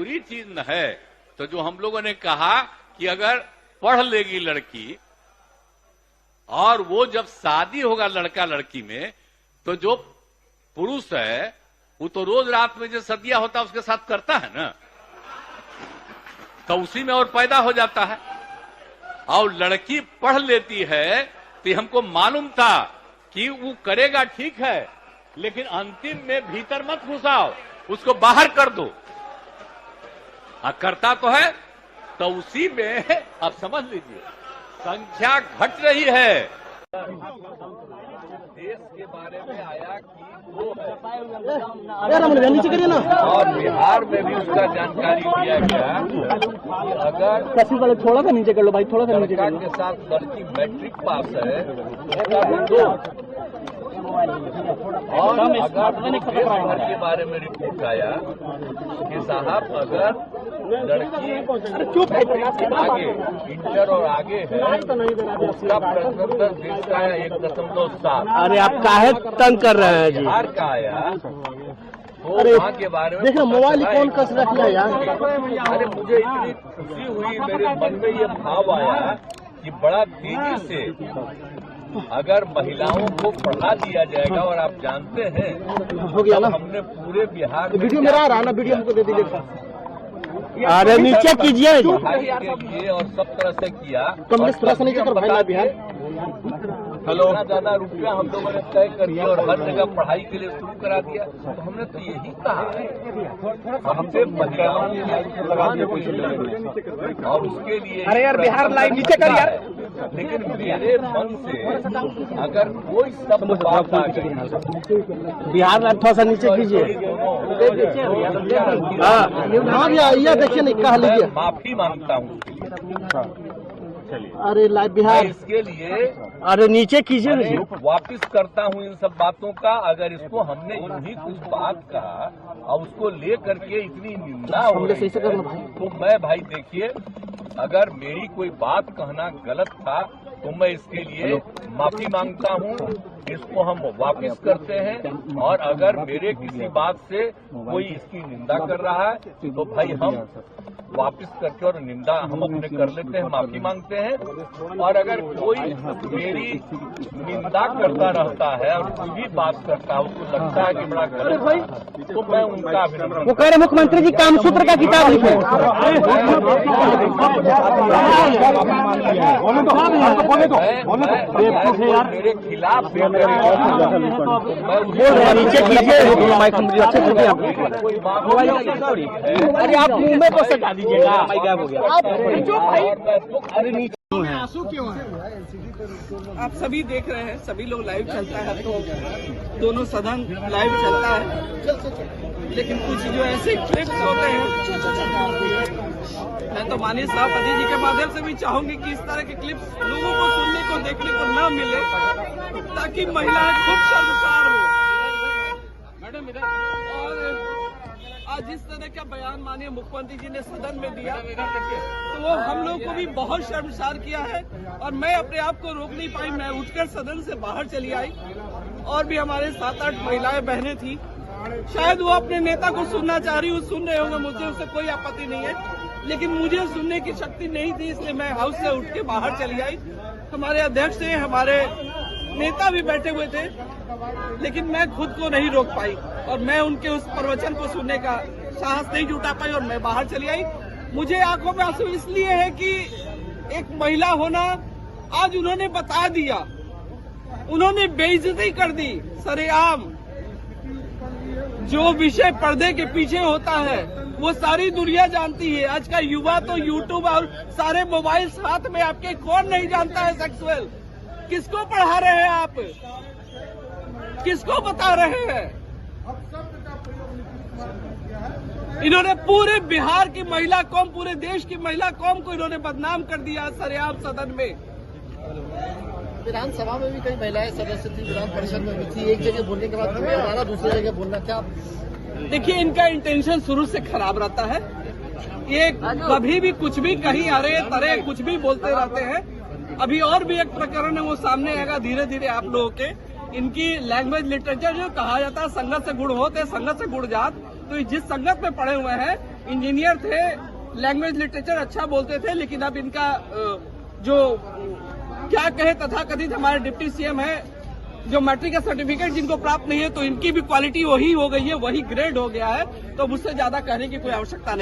बुरी चीज न है। तो जो हम लोगों ने कहा कि अगर पढ़ लेगी लड़की और वो जब शादी होगा लड़का लड़की में, तो जो पुरुष है वो तो रोज रात में जो सदिया होता है उसके साथ करता है ना, तो उसी में और पैदा हो जाता है। और लड़की पढ़ लेती है तो हमको मालूम था कि वो करेगा ठीक है, लेकिन अंतिम में भीतर मत घुसाओ, उसको बाहर कर दो। करता तो है, तो उसी में आप समझ लीजिए संख्या घट रही है। देश के बारे में आया कि वो है नीचे करिए ना, और बिहार में भी उसका जानकारी दिया गया कि अगर कसी वाले थोड़ा सा नीचे कर लो भाई, थोड़ा सा नीचे कर लो। के साथ लड़की मैट्रिक पास है तो और अगर के बारे में रिपोर्ट आया कि साहब अगर लड़की आगे इंटर और आगे है तो उसका प्रश्नोत्तर देश का है 1.7। अरे आप काहे तंग कर रहे हैं जी? बिहार का आया तो वहाँ के बारे में देखो मोबाइल कौन कस रख लिया यार। अरे मुझे इतनी खुशी हुई, मेरे मन में ये भाव आया कि बड़ा तेजी से अगर महिलाओं को पढ़ा दिया जाएगा। और आप जानते हैं हो गया ना, हमने पूरे बिहार में वीडियो मेरा आ रहा है ना, वीडियो हमको दे दीजिए। अरे नीचे कीजिए पढ़ाई के लिए और सब तरह से किया। कमलेश थोड़ा सा नीचे कर भाई बिहार। हेलो, इतना ज्यादा रुपया हम लोगों ने तय कर दिया और हर जगह पढ़ाई के लिए शुरू करा दिया। तो हमने तो यही कहा है हमसे महिलाओं और उसके लिए। अरे यार बिहार लाइव नीचे कर यार। लेकिन मेरे मन से अगर कोई शब्द बात आ गई, बिहार लाइव थोड़ा सा नीचे कीजिए। हाँ भैया ये देखिए नहीं कहा लीजिए, माफी मांगता हूँ उसके लिए। अरे लाइव बिहार इसके लिए अरे नीचे कीजिए। वापिस करता हूँ इन सब बातों का। अगर इसको हमने यूं ही कुछ बात कहा और उसको ले करके इतनी निंदा हो रही है, तो मैं भाई देखिए अगर मेरी कोई बात कहना गलत था तो मैं इसके लिए माफी मांगता हूँ। इसको हम वापिस करते हैं और अगर मेरे किसी बात से कोई इसकी निंदा कर रहा है तो भाई हम वापिस करके और निंदा हम अपने कर लेते हैं, माफी मांगते हैं। और अगर कोई मेरी निंदा करता रहता है और कोई भी बात करता है उसको लगता है कि बड़ा गलत है, तो मैं उनका अभिनंदन। वो कह रहे मुख्यमंत्री जी कामसूत्र का किताब लिखे। मेरे खिलाफ नीचे कीजिए। अरे आप मुंह में तो सटा दीजिएगा। अरे नीचे आंसू क्यों है? आप सभी देख रहे हैं, सभी लोग लाइव चलता है तो दोनों सदन लाइव चलता है, लेकिन कुछ जो ऐसे क्लिप्स होते हैं, मैं तो माननीय सभापति जी के माध्यम से भी चाहूंगी कि इस तरह के क्लिप्स लोगों को सुनने को देखने को न मिले, ताकि महिलाएं खुद शर्मसार हो। मैडम इधर। और आज जिस तरह का बयान माननीय मुख्यमंत्री जी ने सदन में दिया तो वो हम लोग को भी बहुत शर्मसार किया है। और मैं अपने आप को रोक नहीं पाई, मैं उठकर सदन से बाहर चली आई। और भी हमारे 7-8 महिलाएं बहनें थी, शायद वो अपने नेता को सुनना चाह रही, वो सुन रहे होंगे, मुझे उससे कोई आपत्ति नहीं है, लेकिन मुझे सुनने की शक्ति नहीं थी, इसलिए मैं हाउस से उठ के बाहर चली आई। हमारे अध्यक्ष थे, हमारे नेता भी बैठे हुए थे, लेकिन मैं खुद को नहीं रोक पाई और मैं उनके उस प्रवचन को सुनने का साहस नहीं जुटा पाई और मैं बाहर चली आई। मुझे आंखों में आंसू इसलिए है कि एक महिला होना, आज उन्होंने बता दिया, उन्होंने बेइज्जती कर दी सरेआम। जो विषय पर्दे के पीछे होता है वो सारी दुनिया जानती है। आज का युवा तो यूट्यूब और सारे मोबाइल हाथ में आपके, कौन नहीं जानता है सेक्सुअल? किसको पढ़ा रहे हैं आप? किसको बता रहे हैं? इन्होंने पूरे बिहार की महिला कौम, पूरे देश की महिला कौम को इन्होंने बदनाम कर दिया सरेआम सदन में। विधानसभा में भी कई महिलाएं सदस्य थी, विधान परिषद में भी थी, एक जगह बोलने के बाद दोबारा दूसरी जगह बोलना, क्या? देखिए इनका इंटेंशन शुरू से खराब रहता है, ये कभी भी कुछ भी कहीं अरे तरे कुछ भी बोलते रहते हैं। अभी और भी एक प्रकरण है वो सामने आएगा धीरे धीरे आप लोगों के। इनकी लैंग्वेज लिटरेचर जो कहा जाता है संगत से गुण होते, संगत से गुण जात, तो जिस संगत में पड़े हुए हैं इंजीनियर थे, लैंग्वेज लिटरेचर अच्छा बोलते थे, लेकिन अब इनका जो क्या कहे तथाकथित हमारे डिप्टी सीएम है, जो मैट्रिक का सर्टिफिकेट जिनको प्राप्त नहीं है, तो इनकी भी क्वालिटी वही हो गई है, वही ग्रेड हो गया है, तो मुझसे ज्यादा कहने की कोई आवश्यकता नहीं।